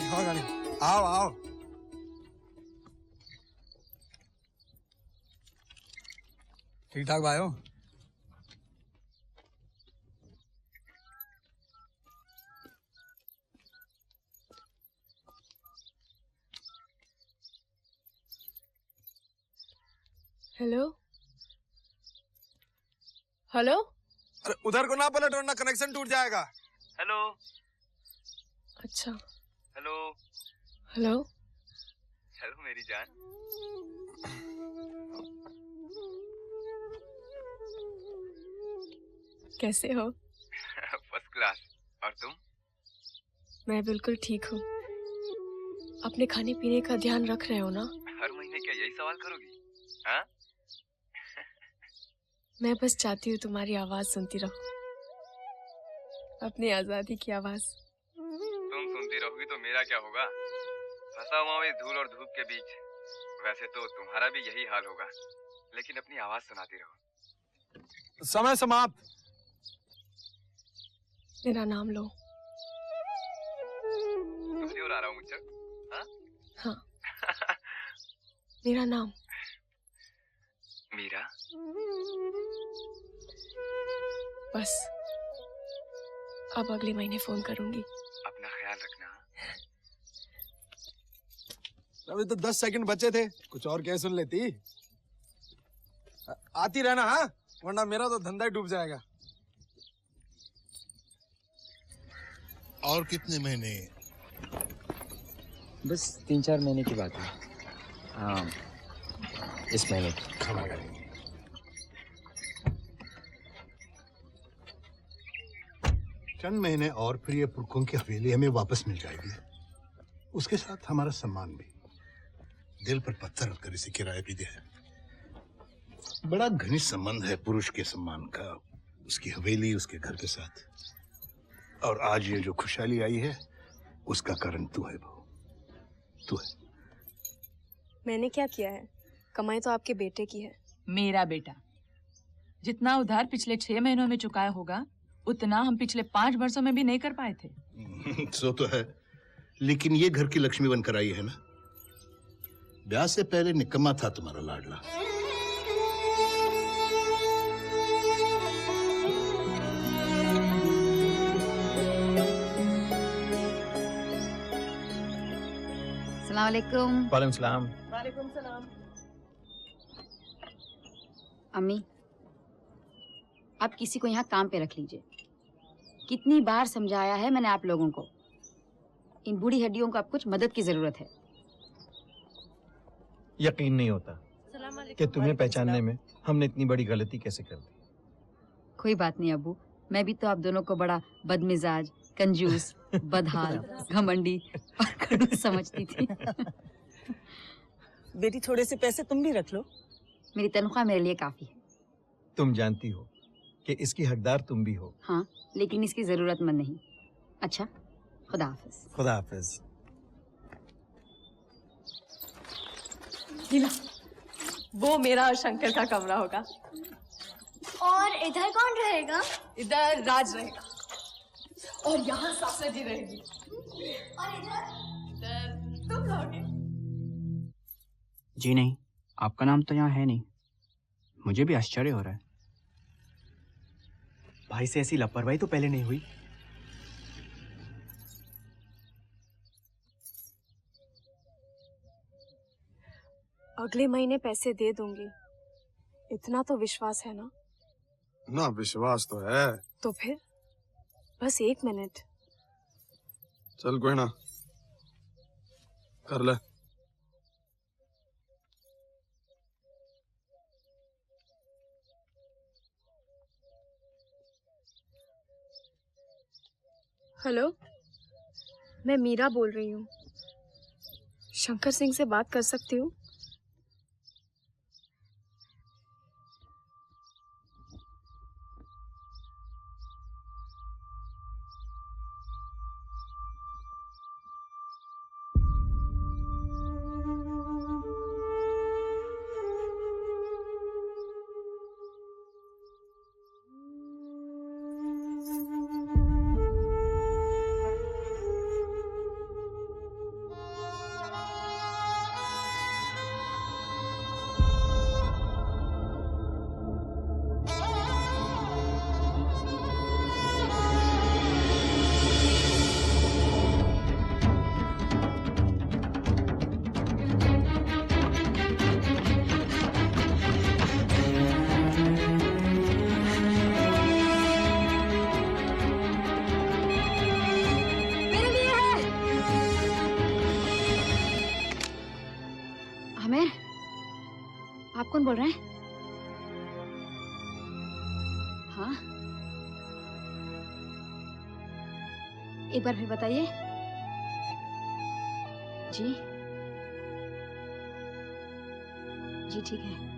और गाड़ी। आओ आओ। ठीक ठाक भाई हो? Hello hello. अरे उधर को ना पलट वरना कनेक्शन टूट जाएगा। हेलो। अच्छा। हेलो। हेलो। हेलो मेरी जान। कैसे हो? First class. और तुम? मैं बिल्कुल ठीक हूँ। अपने खाने पीने का ध्यान रख रहे हो ना? हर महीने क्या यही सवाल करोगी? हाँ? मैं बस चाहती हूँ तुम्हारी आवाज सुनती रहूं, अपनी आजादी की आवाज। तुम सुनती रहोगी तो मेरा क्या होगा? फंसा हुआ हूँ इस धूल और धूप के बीच। वैसे तो तुम्हारा भी यही हाल होगा, लेकिन अपनी आवाज सुनाती रहो। समय समाप्त। मेरा नाम लो। तुझे और आ रहा हूँ मुझसे? हाँ? हाँ। मेरा नाम मीरा। बस अब अगले महीने फोन करूंगी। अपना ख्याल रखना। अभी तो 10 सेकंड बचे थे, कुछ और क्या सुन लेती। आती रहना हाँ, वरना मेरा तो धंधा ही डूब जाएगा। और कितने महीने? बस 3-4 महीने की बात है। हाँ, इस महीने की। खाना करेंगे। चंद महीने और फिर ये पुरखों की हवेली हमें वापस मिल जाएगी। उसके साथ हमारा सम्मान भी। दिल पर पत्थर रखकर इसे किराए भी दिया है। बड़ा घनिष्ठ संबंध है पुरुष के सम्मान का, उसकी हवेली, उसके घर के साथ। और आज ये जो खुशहाली आई है, उसका कारण तू है बहू, तू है। मैंने क्या किया है? कमाई तो आपके बेटे की है। मेरा बेटा जितना उधार पिछले 6 महीनों में चुकाया होगा, उतना हम पिछले 5 वर्षों में भी नहीं कर पाए थे। सो तो है, लेकिन ये घर की लक्ष्मी बनकर आई है ना। ब्याह से पहले निकम्मा था तुम्हारा लाडला। अस्सलामुअलैकुम। वालेकुम सलाम। वालेकुम सलाम। अम्मी, आप किसी को यहाँ काम पे रख लीजिए। कितनी बार समझाया है मैंने आप लोगों को, इन बूढ़ी हड्डियों को अब कुछ मदद की जरूरत है। यकीन नहीं होता कि तुम्हें पहचानने में हमने इतनी बड़ी गलती कैसे कर दी। कोई बात नहीं अब्बू, मैं भी तो आप दोनों को बड़ा बदमिजाज, कंजूस, बदहाल, घमंडी और खड़ूस समझती थी। बेटी थोड़े से पैसे तुम भी रख लो। मेरी तनख्वाह मेरे लिए काफी है। तुम जानती हो कि इसकी हकदार तुम भी हो। हाँ, लेकिन इसकी जरूरतमंद नहीं। अच्छा, खुदा हाफिज। खुदा हाफिज। लीला, वो मेरा और शंकर का कमरा होगा। और इधर कौन रहेगा? इधर राज रहेगा और यहाँ सासू जी रहेगी। और इधर तुम रहोगे। जी नहीं, आपका नाम तो यहाँ है नहीं। मुझे भी आश्चर्य हो रहा है। भाई से ऐसी लापरवाही तो पहले नहीं हुई। अगले महीने पैसे दे दूंगी, इतना तो विश्वास है ना? ना विश्वास तो है। तो फिर बस 1 मिनट। चल कोई ना, कर ले। हेलो, मैं मीरा बोल रही हूँ। शंकर सिंह से बात कर सकती हूँ? कौन बोल रहे हैं? हाँ, एक बार फिर बताइए। जी जी ठीक है।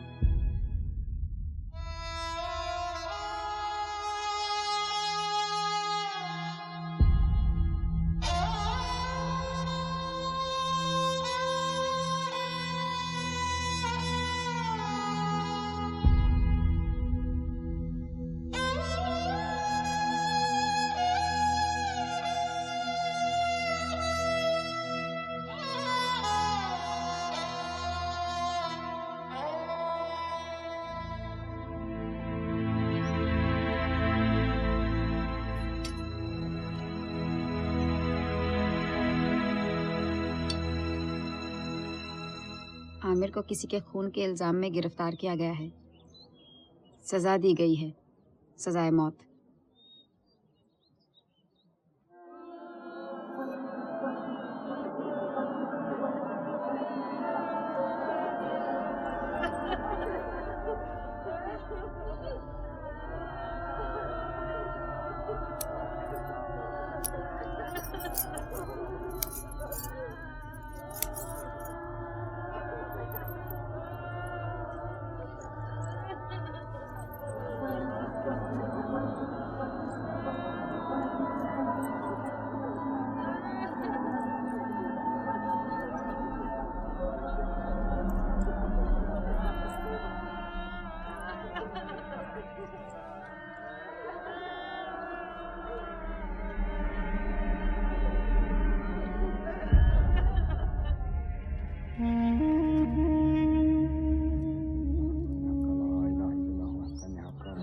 आमिर को किसी के खून के इल्जाम में गिरफ्तार किया गया है। सजा दी गई है, सजाए मौत।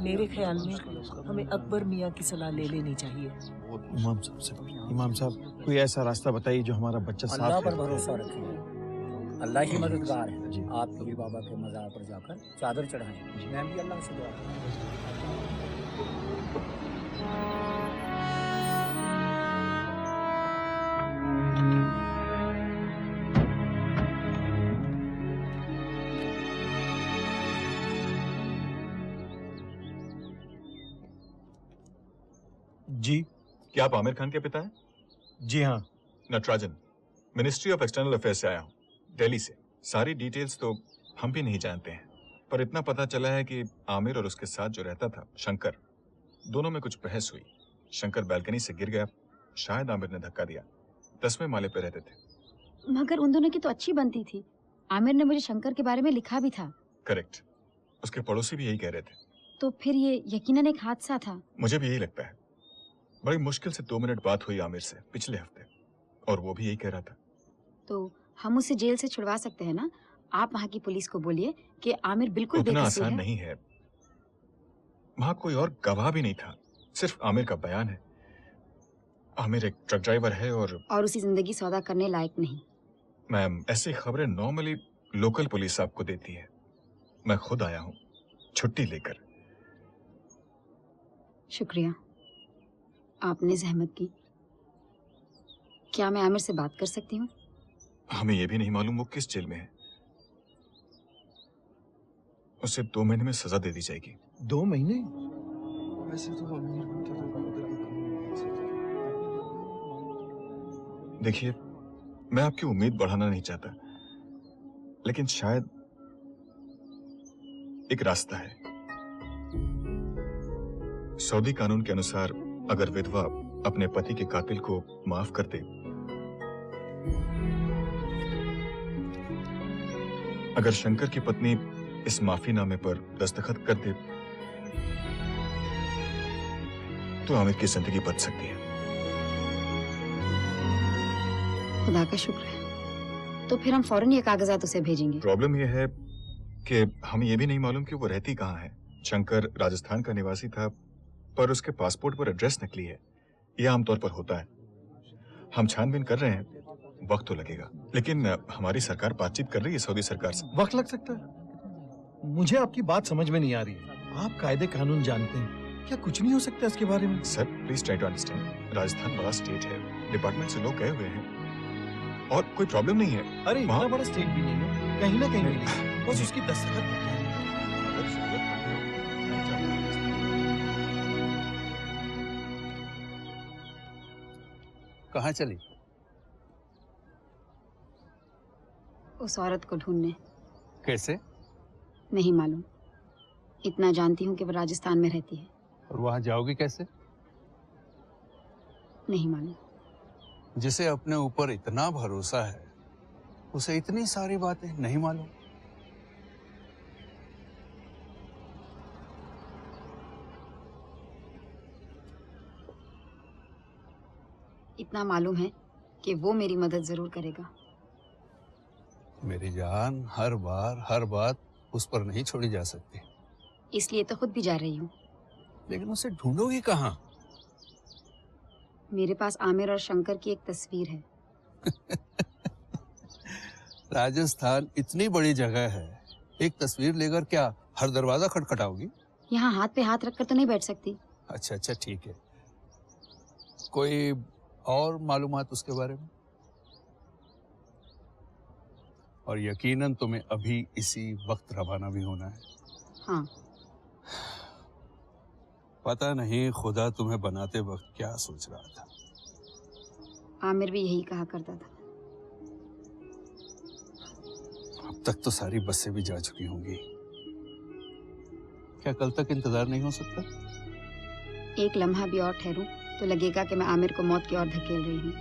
मेरे ख्याल में हमें अकबर मियाँ की सलाह ले लेनी चाहिए। इमाम साहब कोई ऐसा रास्ता बताइए जो हमारा बच्चा साफ अल्लाह पर रहे। भरोसा रखिए, अल्लाह ही मददगार है। आप पीर बाबा के मज़ार पर जाकर चादर चढ़ाएं। मैं भी अल्लाह से दुआ करता जी क्या आप आमिर खान के पिता हैं? जी हाँ। Natarajan, ministry of external affairs से आया हूँ, दिल्ली से। सारी डिटेल्स तो हम भी नहीं जानते हैं, पर इतना पता चला है कि आमिर और उसके साथ जो रहता था शंकर, दोनों में कुछ बहस हुई। शंकर बालकनी से गिर गया, शायद आमिर ने धक्का दिया। 10वें माले पे रहते थे। मगर उन दोनों की तो अच्छी बनती थी। आमिर ने मुझे शंकर के बारे में लिखा भी था। करेक्ट, उसके पड़ोसी भी यही कह रहे थे। तो फिर ये यकीनन एक हादसा था। मुझे भी यही लगता है। बड़ी मुश्किल से 2 मिनट बात हुई आमिर से पिछले हफ्ते, और वो भी यही कह रहा था। तो हम उसे जेल से छुड़वा सकते हैं ना? आप वहाँ की पुलिस को बोलिए कि आमिर बिल्कुल उतना बेकसूर आसान है। नहीं है। वहां कोई और गवाह भी नहीं था, सिर्फ आमिर का बयान है। आमिर एक ट्रक ड्राइवर है और उसकी जिंदगी सौदा करने लायक नहीं। मैम, ऐसी खबरें नॉर्मली लोकल पुलिस आपको देती है। मैं खुद आया हूँ छुट्टी लेकर। शुक्रिया, आपने जहमत की। क्या मैं आमिर से बात कर सकती हूँ? हमें यह भी नहीं मालूम वो किस जेल में है। उसे 2 महीने में सजा दे दी जाएगी। 2 महीने? वैसे तो अमीर बनता तो देखिए, मैं आपकी उम्मीद बढ़ाना नहीं चाहता, लेकिन शायद एक रास्ता है। सऊदी कानून के अनुसार अगर विधवा अपने पति के कातिल को माफ कर दे, अगर शंकर की पत्नी इस माफीनामे पर दस्तखत कर दे, तो आमिर की जिंदगी बच सकती है। खुदा का शुक्र है। तो फिर हम फौरन ये कागजात उसे भेजेंगे। प्रॉब्लम यह है कि हमें यह भी नहीं मालूम कि वो रहती कहाँ है। शंकर राजस्थान का निवासी था, पर उसके पासपोर्ट पर एड्रेस नकली है। यह आमतौर पर होता है। हम छानबीन कर रहे हैं, वक्त तो लगेगा, लेकिन हमारी सरकार बातचीत कर रही है सऊदी सरकार से। वक्त लग सकता है? मुझे आपकी बात समझ में नहीं आ रही है। आप कायदे कानून जानते हैं, क्या कुछ नहीं हो सकता इसके बारे में? Sir please try to understand. Rajasthan बड़ा स्टेट है, डिपार्टमेंट से लोग गए हुए हैं और कोई प्रॉब्लम नहीं है। अरे इतना बड़ा स्टेट भी नहीं है, कहीं ना कहीं मिलेगी। बस उसकी दस्तखत। कहाँ चली? उस औरत को ढूंढने। कैसे? नहीं मालूम, इतना जानती हूँ कि वो राजस्थान में रहती है। और वहां जाओगी कैसे? नहीं मालूम। जिसे अपने ऊपर इतना भरोसा है उसे इतनी सारी बातें नहीं मालूम। इतना मालूम है कि वो मेरी मदद जरूर करेगा। मेरी जान, हर बार हर बात उस पर नहीं छोड़ी जा सकती। इसलिए तो खुद भी जा रही हूँ। लेकिन उसे ढूंढोगी कहाँ? मेरे पास आमिर और शंकर की एक तस्वीर है। राजस्थान इतनी बड़ी जगह है, एक तस्वीर लेकर क्या हर दरवाजा खटखटाओगी? यहाँ हाथ पे हाथ रखकर तो नहीं बैठ सकती। अच्छा अच्छा ठीक है। कोई और मालूमात उसके बारे में? और यकीनन तुम्हें अभी इसी वक्त रवाना भी होना है। हाँ। पता नहीं खुदा तुम्हें बनाते वक्त क्या सोच रहा था। आमिर भी यही कहा करता था। अब तक तो सारी बसें भी जा चुकी होंगी। क्या कल तक इंतजार नहीं हो सकता? एक लम्हा भी और ठहरूं तो लगेगा कि मैं आमिर को मौत की ओर धकेल रही हूँ।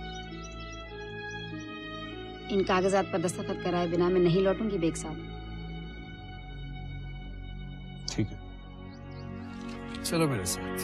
इन कागजात पर दस्तखत कराए बिना मैं नहीं लौटूंगी बेग साहब। ठीक है, चलो मेरे साथ।